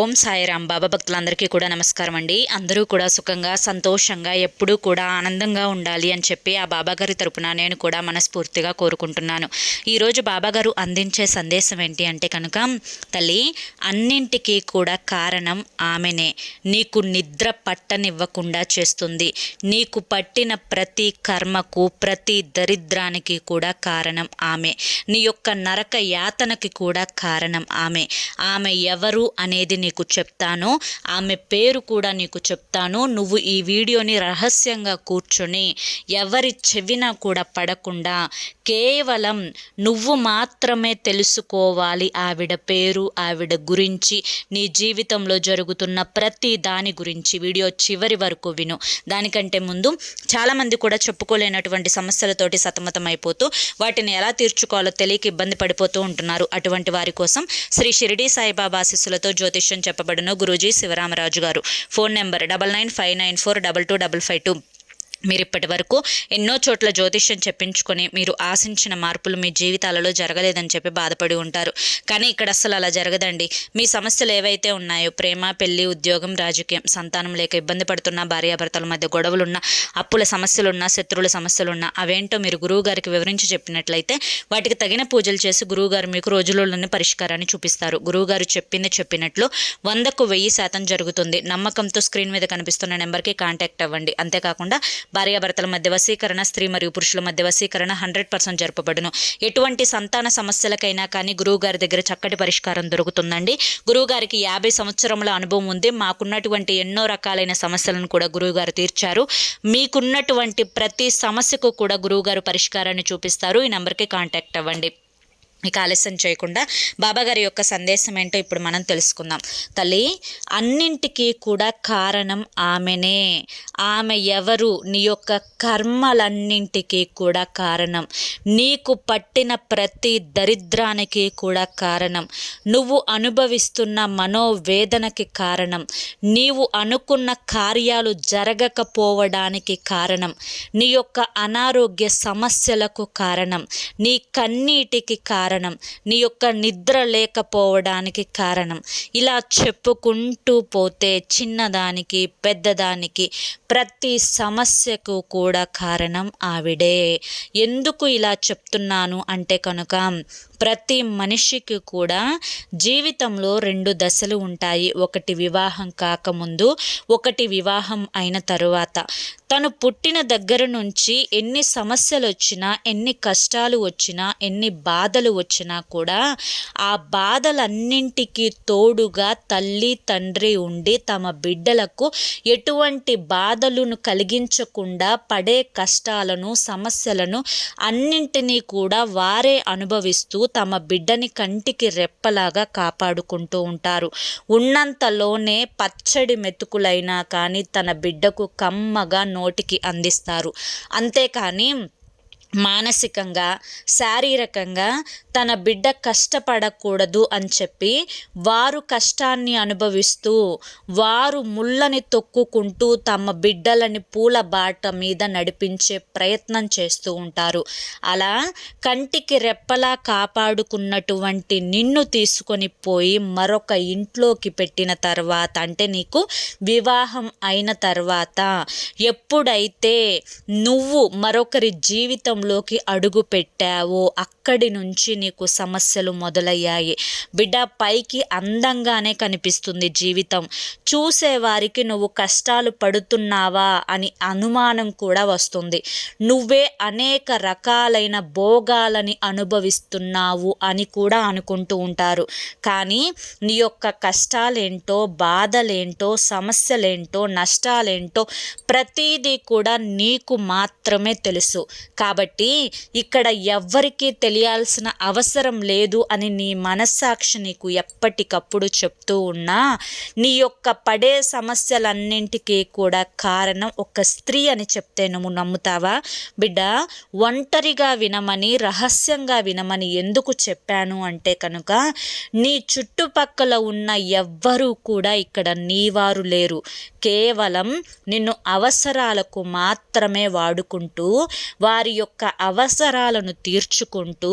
ఓం సాయిరాం. బాబా భక్తులందరికీ కూడా నమస్కారం అండి. అందరూ కూడా సుఖంగా సంతోషంగా ఎప్పుడూ కూడా ఆనందంగా ఉండాలి అని చెప్పి ఆ బాబాగారి తరపున నేను కూడా మనస్ఫూర్తిగా కోరుకుంటున్నాను. ఈరోజు బాబాగారు అందించే సందేశం ఏంటి అంటే కనుక, తల్లి, అన్నింటికీ కూడా కారణం ఆమెనే. నీకు నిద్ర పట్టనివ్వకుండా చేస్తుంది. నీకు పట్టిన ప్రతి కర్మకు, ప్రతి దరిద్రానికి కూడా కారణం ఆమె. నీ యొక్క నరక యాతనకి కూడా కారణం ఆమె. ఆమె ఎవరు అనేది నీకు చెప్తాను. ఆమె పేరు కూడా నీకు చెప్తాను. నువ్వు ఈ వీడియోని రహస్యంగా కూర్చొని ఎవరి చెవిన కూడా పడకుండా కేవలం నువ్వు మాత్రమే తెలుసుకోవాలి ఆవిడ పేరు, ఆవిడ గురించి, నీ జీవితంలో జరుగుతున్న ప్రతి దాని గురించి వీడియో చివరి వరకు విను. దానికంటే ముందు చాలామంది కూడా చెప్పుకోలేనటువంటి సమస్యలతోటి సతమతమైపోతూ వాటిని ఎలా తీర్చుకోవాలో తెలియక ఇబ్బంది పడిపోతూ ఉంటున్నారు. అటువంటి వారి కోసం శ్రీ షిరిడి సాయిబాబా ఆశీస్సులతో జ్యోతిష్యం చెప్పబడును గురూజీ శివరామరాజు గారు. Phone number 9959425552. మీరు ఇప్పటి వరకు ఎన్నో చోట్ల జ్యోతిష్యం చెప్పించుకొని మీరు ఆశించిన మార్పులు మీ జీవితాలలో జరగలేదని చెప్పి బాధపడి ఉంటారు. కానీ ఇక్కడ అసలు అలా జరగదండి. మీ సమస్యలు ఏవైతే ఉన్నాయో, ప్రేమ, పెళ్లి, ఉద్యోగం, రాజకీయం, సంతానం లేక ఇబ్బంది పడుతున్నా, భార్యాభర్తల మధ్య గొడవలున్నా, అప్పుల సమస్యలున్నా, శత్రువుల సమస్యలున్నా, అవేంటో మీరు గురువు గారికి వివరించి చెప్పినట్లయితే వాటికి తగిన పూజలు చేసి గురువుగారు మీకు రోజులలోనే పరిష్కారాన్ని చూపిస్తారు. గురువుగారు చెప్పినట్లు 100కు 1000% జరుగుతుంది. నమ్మకంతో స్క్రీన్ మీద కనిపిస్తున్న నెంబర్కి కాంటాక్ట్ అవ్వండి. అంతేకాకుండా భార్యాభర్తల మధ్య వశీకరణ, స్త్రీ మరియు పురుషుల మధ్య వశీకరణ 100% జరపబడును. ఎటువంటి సంతాన సమస్యలకైనా కానీ గురువుగారి దగ్గర చక్కటి పరిష్కారం దొరుకుతుందండి. గురువుగారికి 50 సంవత్సరముల అనుభవం ఉంది. మాకున్నటువంటి ఎన్నో రకాలైన సమస్యలను కూడా గురువుగారు తీర్చారు. మీకున్నటువంటి ప్రతి సమస్యకు కూడా గురువుగారు పరిష్కారాన్ని చూపిస్తారు. ఈ నెంబర్కి కాంటాక్ట్ అవ్వండి. ఇక ఆలస్యం చేయకుండా బాబాగారి యొక్క సందేశం ఏంటో ఇప్పుడు మనం తెలుసుకుందాం. తల్లి, అన్నింటికీ కూడా కారణం ఆమెనే. ఆమె ఎవరు? నీ యొక్క కర్మలన్నింటికీ కూడా కారణం. నీకు పట్టిన ప్రతి దరిద్రానికి కూడా కారణం. నువ్వు అనుభవిస్తున్న మనోవేదనకి కారణం. నీవు అనుకున్న కార్యాలు జరగకపోవడానికి కారణం. నీ యొక్క అనారోగ్య సమస్యలకు కారణం. నీ కన్నీటికి కారణం. నీ యొక్క నిద్ర లేకపోవడానికి కారణం. ఇలా చెప్పుకుంటూ పోతే చిన్నదానికి పెద్దదానికి ప్రతి సమస్యకు కూడా కారణం ఆవిడే. ఎందుకు ఇలా చెప్తున్నాను అంటే కనుక, ప్రతి మనిషికి కూడా జీవితంలో 2 దశలు ఉంటాయి. ఒకటి వివాహం కాకముందు, ఒకటి వివాహం అయిన తరువాత. తను పుట్టిన దగ్గర నుంచి ఎన్ని సమస్యలు వచ్చినా, ఎన్ని కష్టాలు వచ్చినా, ఎన్ని బాధలు వచ్చినా కూడా ఆ బాధలన్నింటికి తోడుగా తల్లి తండ్రి ఉండి తమ బిడ్డలకు ఎటువంటి బాధలను కలిగించకుండా పడే కష్టాలను, సమస్యలను అన్నింటినీ కూడా వారే అనుభవిస్తూ తమ బిడ్డని కంటికి రెప్పలాగా కాపాడుకుంటూ ఉంటారు. ఉన్నంతలోనే పచ్చడి మెతుకులైనా కానీ తన బిడ్డకు కమ్మగా నోటికి అందిస్తారు. అంతేకాని మానసికంగా, శారీరకంగా తన బిడ్డ కష్టపడకూడదు అని చెప్పి వారు కష్టాన్ని అనుభవిస్తూ, వారు ముళ్ళని తొక్కుకుంటూ తమ బిడ్డలని పూల బాట మీద నడిపించే ప్రయత్నం చేస్తూ ఉంటారు. అలా కంటికి రెప్పలా కాపాడుకున్నటువంటి నిన్ను తీసుకొని పోయి మరొక ఇంట్లోకి పెట్టిన తర్వాత, అంటే నీకు వివాహం అయిన తర్వాత ఎప్పుడైతే నువ్వు మరొకరి జీవితం లోకి అడుగు పెట్టావో అక్కడి నుంచి నీకు సమస్యలు మొదలయ్యాయి. బిడ్డ, పైకి అందంగానే కనిపిస్తుంది జీవితం. చూసేవారికి నువ్వు కష్టాలు పడుతున్నావా అని అనుమానం కూడా వస్తుంది. నువ్వే అనేక రకాలైన భోగాలని అనుభవిస్తున్నావు అని కూడా అనుకుంటూ ఉంటారు. కానీ నీ యొక్క కష్టాలేంటో, బాధలేంటో, సమస్యలేంటో, నష్టాలేంటో ప్రతిదీ కూడా నీకు మాత్రమే తెలుసు. కాబట్టి ఇక్కడ ఎవ్వరికీ తెలియాల్సిన అవసరం లేదు అని నీ మనస్సాక్షి నీకు ఎప్పటికప్పుడు చెప్తూ ఉన్నా, నీ యొక్క పడే సమస్యలన్నింటికీ కూడా కారణం ఒక స్త్రీ అని చెప్తే నువ్వు నమ్ముతావా? బిడ్డ, ఒంటరిగా వినమని, రహస్యంగా వినమని ఎందుకు చెప్పాను అంటే కనుక, నీ చుట్టుపక్కల ఉన్న ఎవ్వరూ కూడా ఇక్కడ నీవారు లేరు. కేవలం నిన్ను అవసరాలకు మాత్రమే వాడుకుంటూ వారి యొక్క అవసరాలను తీర్చుకుంటూ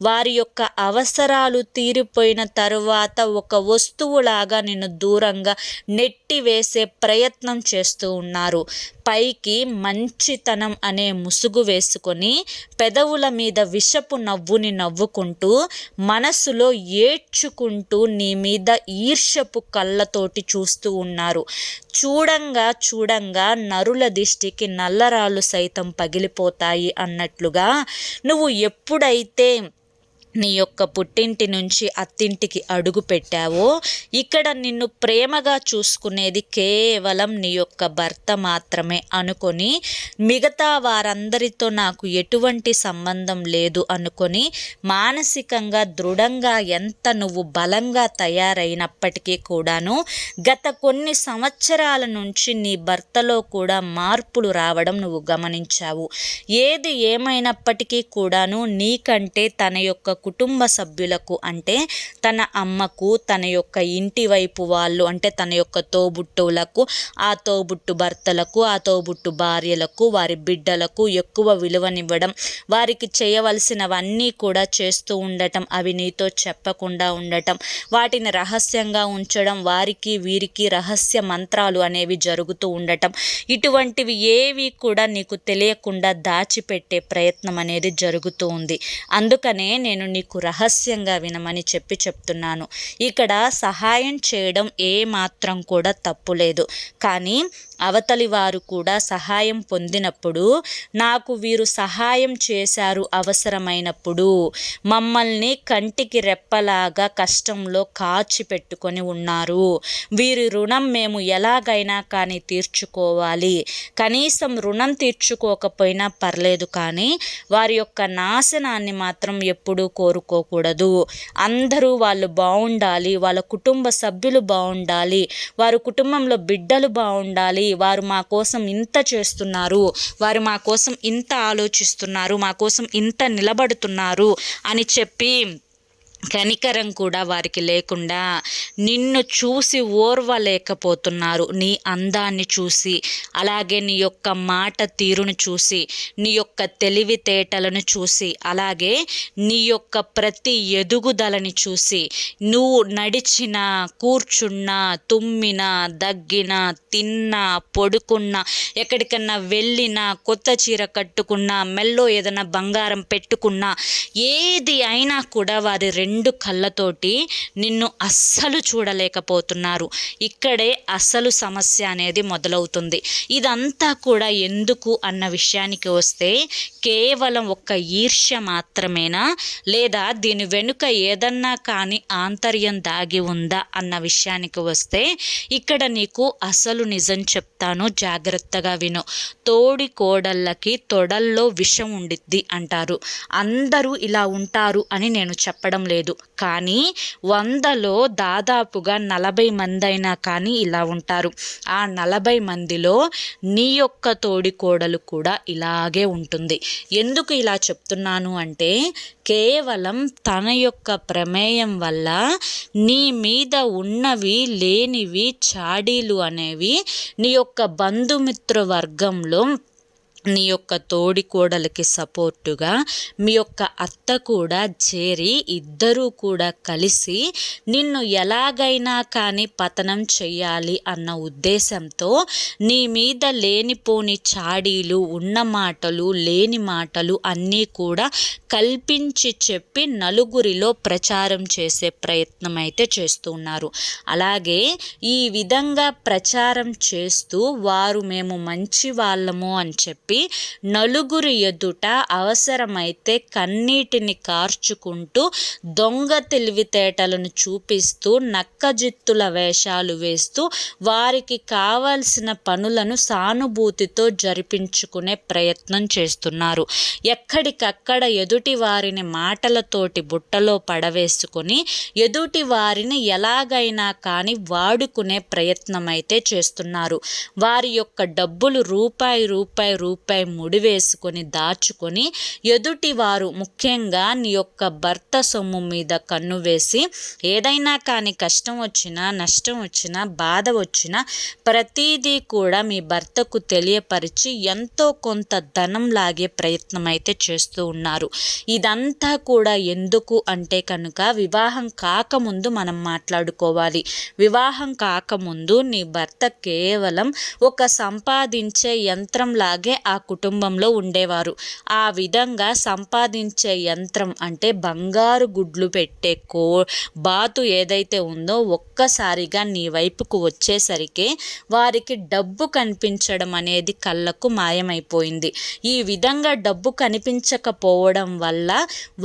వారి యొక్క అవసరాలు తీరిపోయిన తరువాత ఒక వస్తువులాగా నిన్ను దూరంగా నెట్టివేసే ప్రయత్నం చేస్తూ ఉన్నారు. పైకి మంచితనం అనే ముసుగు వేసుకొని పెదవుల మీద విషపు నవ్వుని నవ్వుకుంటూ మనసులో ఏడ్చుకుంటూ నీ మీద ఈర్ష్యపు కళ్ళతోటి చూస్తూ ఉన్నారు. చూడంగా నరుల దిష్టికి నల్లరాళ్ళు సైతం పగిలిపోతాయి అన్నట్లుగా నువ్వు ఎప్పుడైతే నీ యొక్క పుట్టింటి నుంచి అత్తింటికి అడుగు పెట్టావో ఇక్కడ నిన్ను ప్రేమగా చూసుకునేది కేవలం నీ యొక్క భర్త మాత్రమే అనుకొని మిగతా వారందరితో నాకు ఎటువంటి సంబంధం లేదు అనుకొని మానసికంగా దృఢంగా ఎంత నువ్వు బలంగా తయారైనప్పటికీ కూడాను గత కొన్ని సంవత్సరాల నుంచి నీ భర్తలో కూడా మార్పులు రావడం నువ్వు గమనించావు. ఏది ఏమైనప్పటికీ కూడాను నీకంటే తన యొక్క కుటుంబ సభ్యులకు అంటే తన అమ్మకు, తన యొక్క ఇంటి వైపు వాళ్ళు అంటే తన యొక్క తోబుట్టువులకు, ఆ తోబుట్టు భర్తలకు, ఆ తోబుట్టు భార్యలకు, వారి బిడ్డలకు ఎక్కువ విలువనివ్వడం, వారికి చేయవలసినవన్నీ కూడా చేస్తూ ఉండటం, అవి నీతో చెప్పకుండా ఉండటం, వాటిని రహస్యంగా ఉంచడం, వారికి వీరికి రహస్య మంత్రాలు అనేవి జరుగుతూ ఉండటం, ఇటువంటివి ఏవి కూడా నీకు తెలియకుండా దాచిపెట్టే ప్రయత్నం అనేది జరుగుతూ ఉంది. అందుకనే నేను నీకు రహస్యంగా వినమని చెప్తున్నాను. ఇక్కడ సహాయం చేయడం ఏమాత్రం కూడా తప్పులేదు. కానీ అవతలి వారు కూడా సహాయం పొందినప్పుడు నాకు వీరు సహాయం చేశారు అవసరమైనప్పుడు, మమ్మల్ని కంటికి రెప్పలాగా కష్టంలో కాచిపెట్టుకొని ఉన్నారు, వీరి రుణం మేము ఎలాగైనా కానీ తీర్చుకోవాలి, కనీసం రుణం తీర్చుకోకపోయినా పర్లేదు కానీ వారి యొక్క నాశనాన్ని మాత్రం ఎప్పుడూ కోరుకోకూడదు. అందరూ వాళ్ళు బాగుండాలి, వాళ్ళ కుటుంబ సభ్యులు బాగుండాలి, వారి కుటుంబంలో బిడ్డలు బాగుండాలి, వారు మా కోసం ఇంత చేస్తున్నారు, వారు మా కోసం ఇంత ఆలోచిస్తున్నారు, మా కోసం ఇంత నిలబడుతున్నారు అని చెప్పి కనికరం కూడా వారికి లేకుండా నిన్ను చూసి ఓర్వలేకపోతున్నారు. నీ అందాన్ని చూసి, అలాగే నీ యొక్క మాట తీరును చూసి, నీ యొక్క తెలివితేటలను చూసి, అలాగే నీ యొక్క ప్రతి ఎదుగుదలని చూసి, నువ్వు నడిచినా, కూర్చున్నా, తుమ్మినా, దగ్గినా, తిన్నా, పొడుకున్నా, ఎక్కడికన్నా వెళ్ళినా, కొత్త చీర కట్టుకున్నా, మెల్లో ఏదైనా బంగారం పెట్టుకున్నా, ఏది అయినా కూడా వారి రెండు కళ్ళతోటి నిన్ను అస్సలు చూడలేకపోతున్నారు. ఇక్కడే అసలు సమస్య అనేది మొదలవుతుంది. ఇదంతా కూడా ఎందుకు అన్న విషయానికి వస్తే కేవలం ఒక్క ఈర్ష్య మాత్రమేనా, లేదా దీని వెనుక ఏదన్నా కానీ ఆంతర్యం దాగి ఉందా అన్న విషయానికి వస్తే ఇక్కడ నీకు అసలు నిజం చెప్తాను, జాగ్రత్తగా విను. తోడి కోడళ్ళకి తొడల్లో విషం ఉండిద్ది అంటారు. అందరూ ఇలా ఉంటారు అని నేను చెప్పడం లేదు, కానీ 100లో దాదాపుగా 40 మంది అయినా కానీ ఇలా ఉంటారు. ఆ 40 మందిలో నీ యొక్క తోడి కోడలు కూడా ఇలాగే ఉంటుంది. ఎందుకు ఇలా చెప్తున్నాను అంటే కేవలం తన యొక్క ప్రమేయం వల్ల నీ మీద ఉన్నవి లేనివి చాడీలు అనేవి నీ యొక్క బంధుమిత్ర వర్గంలో నీ యొక్క తోడి కోడలికి సపోర్టుగా మీ యొక్క అత్త కూడా చేరి ఇద్దరూ కూడా కలిసి నిన్ను ఎలాగైనా కానీ పతనం చెయ్యాలి అన్న ఉద్దేశంతో నీ మీద లేనిపోని చాడీలు, ఉన్న మాటలు, లేని మాటలు అన్నీ కూడా కల్పించి చెప్పి నలుగురిలో ప్రచారం చేసే ప్రయత్నం అయితే చేస్తూ ఉన్నారు. అలాగే ఈ విధంగా ప్రచారం చేస్తూ వారు మేము మంచి వాళ్ళము అని చెప్పి నలుగురు ఎదుట అవసరమైతే కన్నీటిని కార్చుకుంటూ దొంగ తెలివితేటలను చూపిస్తూ నక్కజిత్తుల వేషాలు వేస్తూ వారికి కావలసిన పనులను సానుభూతితో జరిపించుకునే ప్రయత్నం చేస్తున్నారు. ఎక్కడికక్కడ ఎదుటి వారిని మాటలతోటి బుట్టలో పడవేసుకొని ఎదుటి వారిని ఎలాగైనా కానీ వాడుకునే ప్రయత్నం అయితే చేస్తున్నారు. వారి యొక్క డబ్బులు రూపాయి వీపుపై ముడివేసుకొని దాచుకొని ఎదుటివారు ముఖ్యంగా నీ యొక్క భర్త సొమ్ము మీద కన్ను వేసి ఏదైనా కానీ కష్టం వచ్చినా నష్టం వచ్చినా బాధ వచ్చినా ప్రతిదీ కూడా మీ భర్తకు తెలియపరిచి ఎంతో కొంత ధనం లాగే ప్రయత్నం అయితే చేస్తూ ఉన్నారు. ఇదంతా కూడా ఎందుకు అంటే కనుక వివాహం కాకముందు మనం మాట్లాడుకోవాలి. వివాహం కాకముందు నీ భర్త కేవలం ఒక సంపాదించే యంత్రంలాగే ఆ కుటుంబంలో ఉండేవారు. ఆ విధంగా సంపాదించే యంత్రం అంటే బంగారు గుడ్లు పెట్టే బాతు ఏదైతే ఉందో ఒక్కసారిగా నీ వైపుకు వచ్చేసరికి వారికి డబ్బు కనిపించడం అనేది కళ్ళకు మాయమైపోయింది. ఈ విధంగా డబ్బు కనిపించకపోవడం వల్ల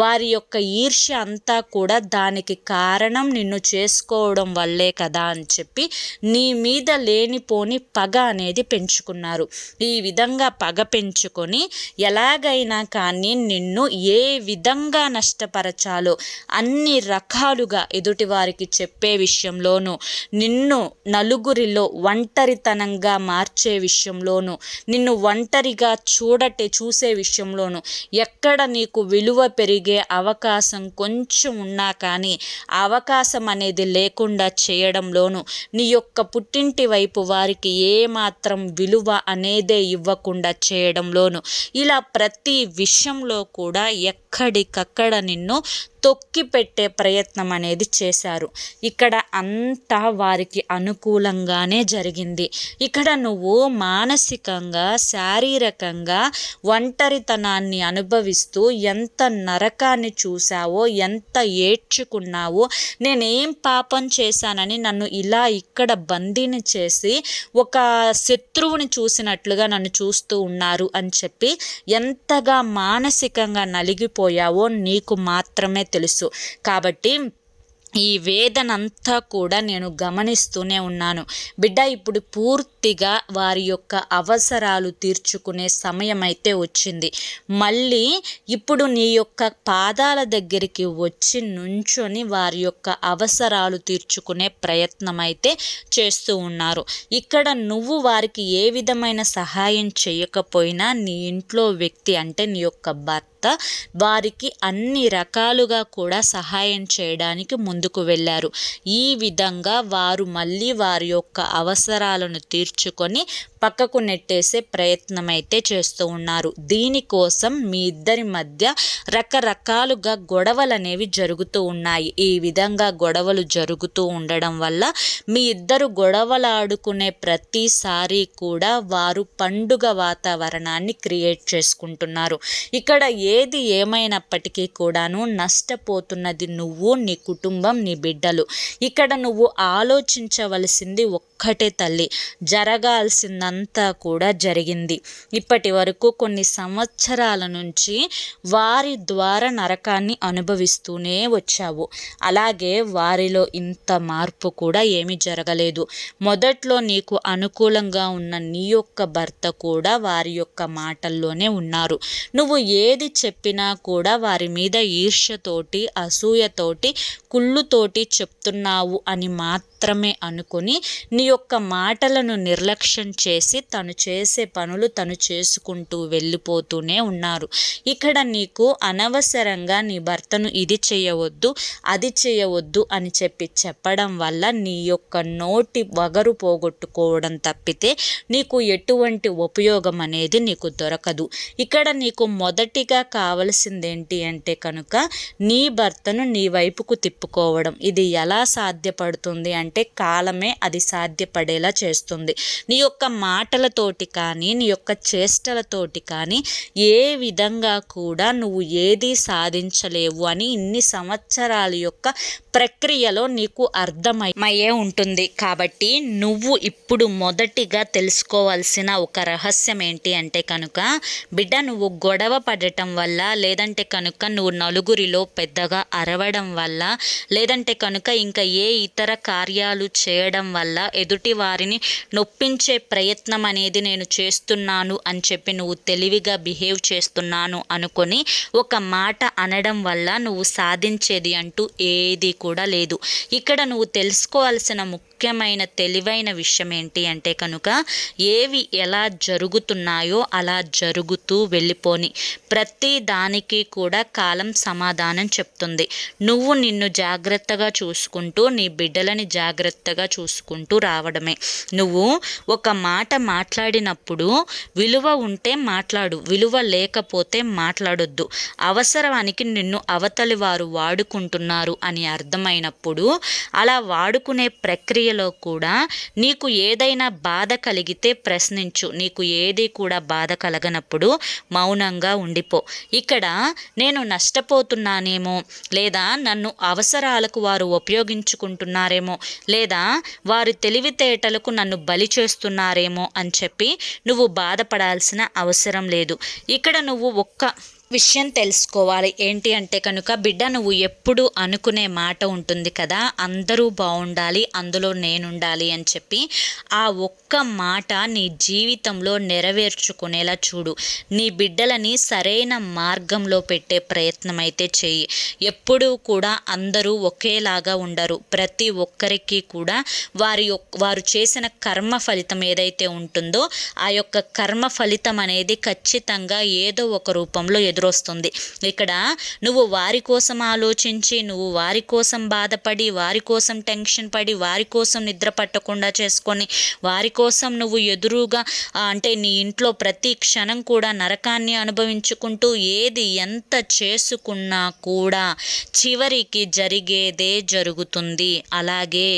వారి యొక్క ఈర్ష్య అంతా కూడా దానికి కారణం నిన్ను చేసుకోవడం వల్లే కదా అని చెప్పి నీ మీద లేనిపోని పగ అనేది పెంచుకున్నారు. ఈ విధంగా పగ పెంచుకొని ఎలాగైనా కానీ నిన్ను ఏ విధంగా నష్టపరచాలో అన్ని రకాలుగా ఎదుటివారికి చెప్పే విషయంలోనూ, నిన్ను నలుగురిలో ఒంటరితనంగా మార్చే విషయంలోనూ, నిన్ను ఒంటరిగా చూసే విషయంలోనూ, ఎక్కడ నీకు విలువ పెరిగే అవకాశం కొంచెం ఉన్నా కానీ అవకాశం అనేది లేకుండా చేయడంలోనూ, నీ యొక్క పుట్టింటి వైపు వారికి ఏమాత్రం విలువ అనేదే ఇవ్వకుండా చేయడంలోనూ, ఇలా ప్రతి విషయంలో కూడా ఎక్కడికక్కడ నిన్ను తొక్కి పెట్టే ప్రయత్నం అనేది చేశారు. ఇక్కడ అంతా వారికి అనుకూలంగానే జరిగింది. ఇక్కడ నువ్వు మానసికంగా శారీరకంగా ఒంటరితనాన్ని అనుభవిస్తూ ఎంత నరకాన్ని చూసావో, ఎంత ఏడ్చుకున్నావో, నేనేం పాపం చేశానని నన్ను ఇలా ఇక్కడ బందీని చేసి ఒక శత్రువుని చూసినట్లుగా నన్ను చూస్తూ ఉన్నారు అని చెప్పి ఎంతగా మానసికంగా నలిగిపోయావో నీకు మాత్రమే తెలుసు. కాబట్టి ఈ వేదనంతా కూడా నేను గమనిస్తూనే ఉన్నాను. బిడ్డ, ఇప్పుడు పూర్తిగా వారి యొక్క అవసరాలు తీర్చుకునే సమయం అయితే వచ్చింది. మళ్ళీ ఇప్పుడు నీ యొక్క పాదాల దగ్గరికి వచ్చి నుంచొని వారి యొక్క అవసరాలు తీర్చుకునే ప్రయత్నం అయితే చేస్తూ ఉన్నారు. ఇక్కడ నువ్వు వారికి ఏ విధమైన సహాయం చేయకపోయినా నీ ఇంట్లో వ్యక్తి అంటే నీ యొక్క భర్త వారికి అన్ని రకాలుగా కూడా సహాయం చేయడానికి ముందుకు వెళ్ళారు. ఈ విధంగా వారు మళ్ళీ వారి యొక్క అవసరాలను తీర్చుకొని పక్కకు నెట్టేసే ప్రయత్నం అయితే చేస్తూ ఉన్నారు. దీనికోసం మీ ఇద్దరి మధ్య రకరకాలుగా గొడవలు అనేవి జరుగుతూ ఉన్నాయి. ఈ విధంగా గొడవలు జరుగుతూ ఉండడం వల్ల మీ ఇద్దరు గొడవలాడుకునే ప్రతిసారి కూడా వారు పండుగ వాతావరణాన్ని క్రియేట్ చేసుకుంటున్నారు. ఇక్కడ ఏది ఏమైనప్పటికీ కూడాను నష్టపోతున్నది నువ్వు, నీ కుటుంబం, నీ బిడ్డలు. ఇక్కడ నువ్వు ఆలోచించవలసింది ఒక్కటే తల్లి, జరగాల్సిందంతా కూడా జరిగింది. ఇప్పటి వరకు కొన్ని సంవత్సరాల నుంచి వారి ద్వారా నరకాన్ని అనుభవిస్తూనే వచ్చావు. అలాగే వారిలో ఇంత మార్పు కూడా ఏమీ జరగలేదు. మొదట్లో నీకు అనుకూలంగా ఉన్న నీ యొక్క భర్త కూడా వారి యొక్క మాటల్లోనే ఉన్నారు. నువ్వు ఏది చెప్పినా కూడా వారి మీద ఈర్ష్యతోటి, అసూయతోటి, కుళ్ళుతోటి చెప్తున్నావు అని మాత్రమే అనుకొని నీ యొక్క మాటలను నిర్లక్ష్యం చేసి తను చేసే పనులు తను చేసుకుంటూ వెళ్ళిపోతూనే ఉన్నారు. ఇక్కడ నీకు అనవసరంగా నీ భర్తను ఇది చేయవద్దు, అది చేయవద్దు అని చెప్పడం వల్ల నీ యొక్క నోటి వగరు పోగొట్టుకోవడం తప్పితే నీకు ఎటువంటి ఉపయోగం అనేది నీకు దొరకదు. ఇక్కడ నీకు మొదటిగా కావలసిందేంటి అంటే కనుక నీ భర్తను నీ వైపుకు తిప్పుకోవడం. ఇది ఎలా సాధ్యపడుతుంది అంటే కాలమే అది సాధ్యపడేలా చేస్తుంది. నీ యొక్క మాటలతోటి కానీ, నీ యొక్క చేష్టలతోటి కానీ ఏ విధంగా కూడా నువ్వు ఏదీ సాధించలేవు అని ఇన్ని సంవత్సరాల యొక్క ప్రక్రియలో నీకు అర్థమయ్యే ఉంటుంది. కాబట్టి నువ్వు ఇప్పుడు మొదటిగా తెలుసుకోవాల్సిన ఒక రహస్యం ఏంటి అంటే కనుక బిడ్డ, నువ్వు గొడవ పడటం వల్ల, లేదంటే కనుక నువ్వు నలుగురిలో పెద్దగా అరవడం వల్ల, లేదంటే కనుక ఇంకా ఏ ఇతర కార్యాలు చేయడం వల్ల ఎదుటి వారిని నొప్పించే ప్రయత్నం అనేది నేను చేస్తున్నాను అని చెప్పి నువ్వు తెలివిగా బిహేవ్ చేస్తున్నాను అనుకొని ఒక మాట అనడం వల్ల నువ్వు సాధించేది అంటూ ఏది కూడా లేదు. ఇక్కడ నువ్వు తెలుసుకోవాల్సిన ముఖ్యమైన తెలివైన విషయం ఏంటి అంటే కనుక ఏవి ఎలా జరుగుతున్నాయో అలా జరుగుతూ వెళ్ళిపోని. ప్రతి దానికి కూడా కాలం సమాధానం చెప్తుంది. నువ్వు నిన్ను జాగ్రత్తగా చూసుకుంటూ నీ బిడ్డలని జాగ్రత్తగా చూసుకుంటూ రావడమే. నువ్వు ఒక మాట మాట్లాడినప్పుడు విలువ ఉంటే మాట్లాడు, విలువ లేకపోతే మాట్లాడొద్దు. అవసరానికి నిన్ను అవతలి వారు వాడుకుంటున్నారు అని అర్థమైనప్పుడు అలా వాడుకునే ప్రక్రియలో కూడా నీకు ఏదైనా బాధ కలిగితే ప్రశ్నించు. నీకు ఏది కూడా బాధ కలగనప్పుడు మౌనంగా ఉండిపో. ఇక్కడ నేను నష్టపోతున్నానేమో, లేదా నన్ను అవసరాలకు వారు ఉపయోగించుకుంటున్నారేమో, లేదా వారి తెలివితేటలకు నన్ను బలి చేస్తున్నారేమో అని చెప్పి నువ్వు బాధపడాల్సిన అవసరం లేదు. ఇక్కడ నువ్వు ఒక్క విషయం తెలుసుకోవాలి. ఏంటి అంటే కనుక బిడ్డ, నువ్వు ఎప్పుడు అనుకునే మాట ఉంటుంది కదా, అందరూ బాగుండాలి, అందులో నేనుండాలి అని చెప్పి. ఆ ఒక్క మాట నీ జీవితంలో నెరవేర్చుకునేలా చూడు. నీ బిడ్డలని సరైన మార్గంలో పెట్టే ప్రయత్నం అయితే చెయ్యి. ఎప్పుడూ కూడా అందరూ ఒకేలాగా ఉండరు. ప్రతి ఒక్కరికి కూడా వారు చేసిన కర్మ ఫలితం ఏదైతే ఉంటుందో ఆ యొక్క కర్మ ఫలితం అనేది ఖచ్చితంగా ఏదో ఒక రూపంలో ఎదురొస్తుంది. ఇక్కడ నువ్వు వారి కోసం ఆలోచించి, నువ్వు వారి కోసం బాధపడి, వారి కోసం టెన్షన్ పడి, వారి కోసం నిద్ర పట్టకుండా చేసుకొని, వారి కోసం నువ్వు ఎదురుగా అంటే నీ ఇంట్లో ప్రతి క్షణం కూడా నరకాన్ని అనుభవించుకుంటూ ఏది ఎంత చేసుకున్నా కూడా చివరికి జరిగేదే జరుగుతుంది. అలాగే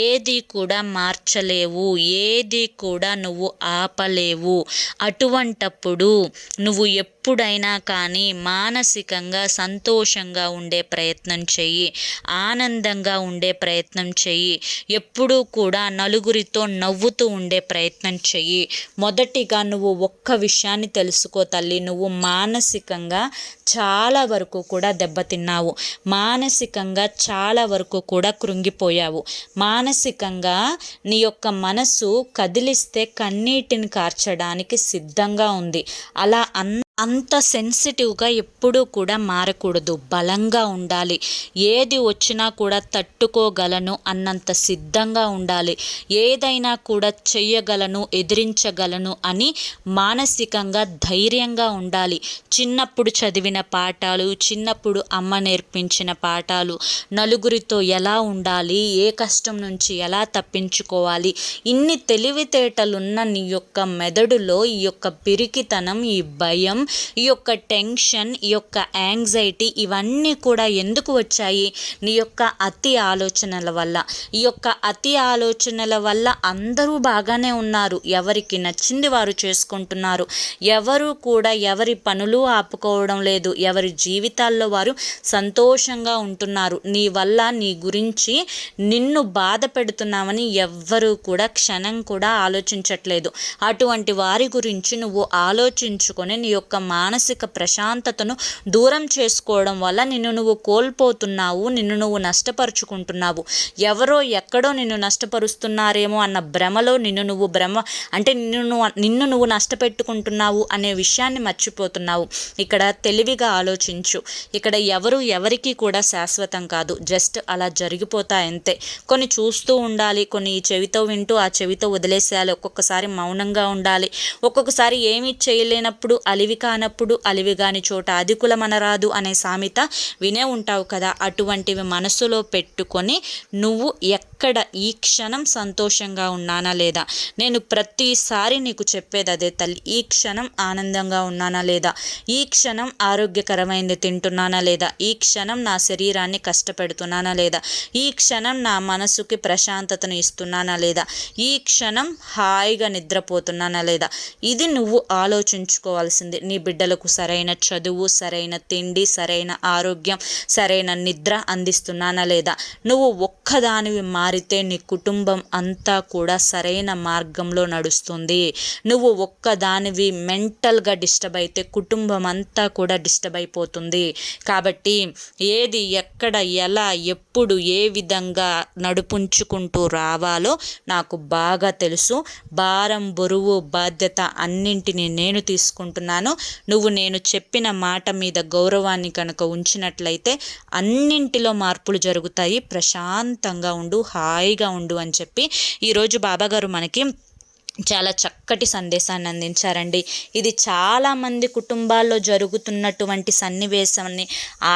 ఏది కూడా మార్చలేవు, ఏది కూడా నువ్వు ఆపలేవు. అటువంటప్పుడు నువ్వు ఎప్పుడైనా కానీ మానసికంగా సంతోషంగా ఉండే ప్రయత్నం చెయ్యి, ఆనందంగా ఉండే ప్రయత్నం చెయ్యి. ఎప్పుడూ కూడా నలుగురితో నవ్వుతూ ఉండే ప్రయత్నం చెయ్యి. మొదటిగా నువ్వు ఒక్క విషయాన్ని తెలుసుకో తల్లి, నువ్వు మానసికంగా చాలా వరకు కూడా దెబ్బతిన్నావు, మానసికంగా చాలా వరకు కూడా కృంగిపోయావు. మానసికంగా నీ యొక్క మనసు కదిలిస్తే కన్నీటిని కార్చడానికి సిద్ధంగా ఉంది. అలా అంత సెన్సిటివ్గా ఎప్పుడూ కూడా మారకూడదు, బలంగా ఉండాలి. ఏది వచ్చినా కూడా తట్టుకోగలను అన్నంత సిద్ధంగా ఉండాలి. ఏదైనా కూడా చెయ్యగలను, ఎదిరించగలను అని మానసికంగా ధైర్యంగా ఉండాలి. చిన్నప్పుడు చదివిన పాఠాలు, చిన్నప్పుడు అమ్మ నేర్పించిన పాఠాలు, నలుగురితో ఎలా ఉండాలి, ఏ కష్టం నుంచి ఎలా తప్పించుకోవాలి, ఇన్ని తెలివితేటలున్న నీ యొక్క మెదడులో ఈ యొక్క పిరికితనం, ఈ భయం, ఈ యొక్క టెన్షన్, ఈ యొక్క యాంగ్జైటీ ఇవన్నీ కూడా ఎందుకు వచ్చాయి? నీ యొక్క అతి ఆలోచనల వల్ల. ఈ యొక్క అతి ఆలోచనల వల్ల అందరూ బాగానే ఉన్నారు, ఎవరికి నచ్చింది వారు చేసుకుంటున్నారు, ఎవరు కూడా ఎవరి పనులు ఆపుకోవడం లేదు, ఎవరి జీవితాల్లో వారు సంతోషంగా ఉంటున్నారు. నీ వల్ల నీ గురించి నిన్ను బాధ పెడుతున్నామని ఎవ్వరూ కూడా క్షణం కూడా ఆలోచించట్లేదు. అటువంటి వారి గురించి నువ్వు ఆలోచించుకొని నీ యొక్క మానసిక ప్రశాంతతను దూరం చేసుకోవడం వల్ల నిన్ను నువ్వు కోల్పోతున్నావు, నిన్ను నువ్వు నష్టపరుచుకుంటున్నావు. ఎవరో ఎక్కడో నిన్ను నష్టపరుస్తున్నారేమో అన్న భ్రమలో నిన్ను నువ్వు నష్టపెట్టుకుంటున్నావు అనే విషయాన్ని మర్చిపోతున్నావు. ఇక్కడ తెలివిగా ఆలోచించు. ఇక్కడ ఎవరికి కూడా శాశ్వతం కాదు, జస్ట్ అలా జరిగిపోతాయి అంతే. కొన్ని చూస్తూ ఉండాలి, కొన్ని ఈ చెవితో వింటూ ఆ చెవితో వదిలేసేయాలి. ఒక్కొక్కసారి మౌనంగా ఉండాలి. ఒక్కొక్కసారి ఏమీ చేయలేనప్పుడు, అలివి కానప్పుడు అలివి కాని చోట అధికులమనరాదు అనే సామెత వినే ఉంటావు కదా. అటువంటివి మనసులో పెట్టుకొని నువ్వు ఎక్కడ ఈ క్షణం సంతోషంగా ఉన్నానా లేదా, నేను ప్రతిసారి నీకు చెప్పేది అదే తల్లి, ఈ క్షణం ఆనందంగా ఉన్నానా లేదా, ఈ క్షణం ఆరోగ్యకరమైనది తింటున్నానా లేదా, ఈ క్షణం నా శరీరాన్ని కష్టపెడుతున్నానా లేదా, ఈ క్షణం నా మనసుకి ప్రశాంతతను ఇస్తున్నానా లేదా, ఈ క్షణం హాయిగా నిద్రపోతున్నానా లేదా. ఇది నువ్వు ఆలోచించుకోవాల్సింది. నీ బిడ్డలకు సరైన చదువు, సరైన తిండి, సరైన ఆరోగ్యం, సరైన నిద్ర అందిస్తున్నానా లేదా. నువ్వు ఒక్కదానివి మారితే నీ కుటుంబం అంతా కూడా సరైన మార్గంలో నడుస్తుంది. నువ్వు ఒక్కదానివి మెంటల్గా డిస్టర్బ్ అయితే కుటుంబం అంతా కూడా డిస్టర్బ్ అయిపోతుంది. కాబట్టి ఏది ఎక్కడ ఎలా ఎప్పుడు ఏ విధంగా నడుపుంచుకుంటూ రావాలో నాకు బాగా తెలుసు. భారం, బరువు, బాధ్యత అన్నింటినీ నేను తీసుకుంటున్నాను. నువ్వు నేను చెప్పిన మాట మీద గౌరవాన్ని కనుక ఉంచినట్లయితే అన్నింటిలో మార్పులు జరుగుతాయి, ప్రశాంతంగా ఉండు, హాయిగా ఉండు అని చెప్పి ఈరోజు బాబాగారు మనకి చాలా చక్కటి సందేశాన్ని అందించారండి. ఇది చాలామంది కుటుంబాల్లో జరుగుతున్నటువంటి సన్నివేశాన్ని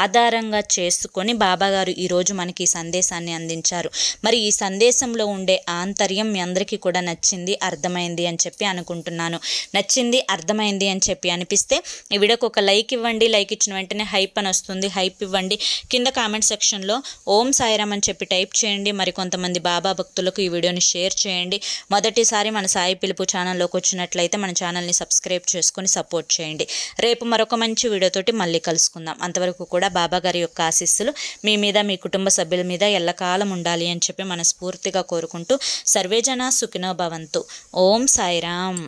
ఆధారంగా చేసుకొని బాబాగారు ఈరోజు మనకి ఈ సందేశాన్ని అందించారు. మరి ఈ సందేశంలో ఉండే ఆంతర్యం మీ అందరికీ కూడా నచ్చింది, అర్థమైంది అని చెప్పి అనుకుంటున్నాను. నచ్చింది, అర్థమైంది అని చెప్పి అనిపిస్తే ఈ వీడియోకి ఒక లైక్ ఇవ్వండి. లైక్ ఇచ్చిన వెంటనే హైప్ అని వస్తుంది, హైప్ ఇవ్వండి. కింద కామెంట్ సెక్షన్లో ఓం సాయిరామ్ అని చెప్పి టైప్ చేయండి. మరి కొంతమంది బాబా భక్తులకు ఈ వీడియోని షేర్ చేయండి. మొదటిసారి మన సాయి పిలుపు ఛానల్లోకి వచ్చినట్లయితే మన ఛానల్ని సబ్స్క్రైబ్ చేసుకొని సపోర్ట్ చేయండి. రేపు మరొక మంచి వీడియోతోటి మళ్ళీ కలుసుకుందాం. అంతవరకు కూడా బాబా గారి యొక్క ఆశీస్సులు మీ మీద, మీ కుటుంబ సభ్యుల మీద ఎల్లకాలం ఉండాలి అని చెప్పి మనస్ఫూర్తిగా కోరుకుంటూ సర్వేజన సుఖినో భవంతు. ఓం సాయిరామ్.